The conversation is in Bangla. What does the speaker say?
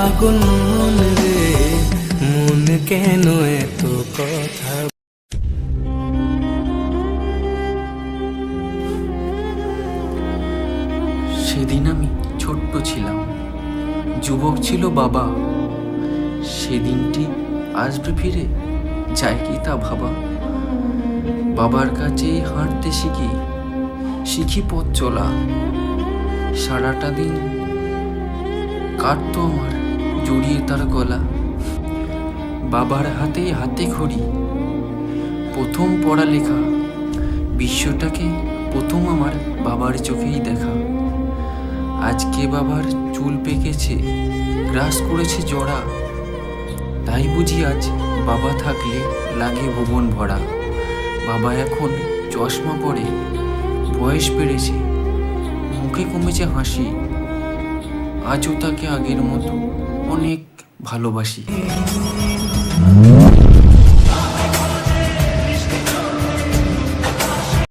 পাগল মন রে, মন কেন এত কথা। সেদিন আমি ছোট্ট ছিলাম, যুবক ছিল বাবা। সেদিনটি আসবে ফিরে, যায় কি তা ভাবা। বাবার কাছে হাঁটতে শিখি পথ চলা। সারাটা দিন কাটতো আমার জড়িয়ে তার গলা। বাবার হাতে হাতে খড়ি, প্রথম পড়ালেখা। বিশ্বটাকে প্রথম আমার বাবার চোখেই দেখা। আজকে বাবার চুল পেকেছে, গ্রাস করেছে জড়া। তাই বুঝি আজ বাবা থাকলে লাগে ভুবন ভরা। বাবা এখন চশমা পরে, বয়স বেড়েছে, মুখে কমেছে হাসি। আজও তাকে আগের মতো অনেক ভালোবাসি।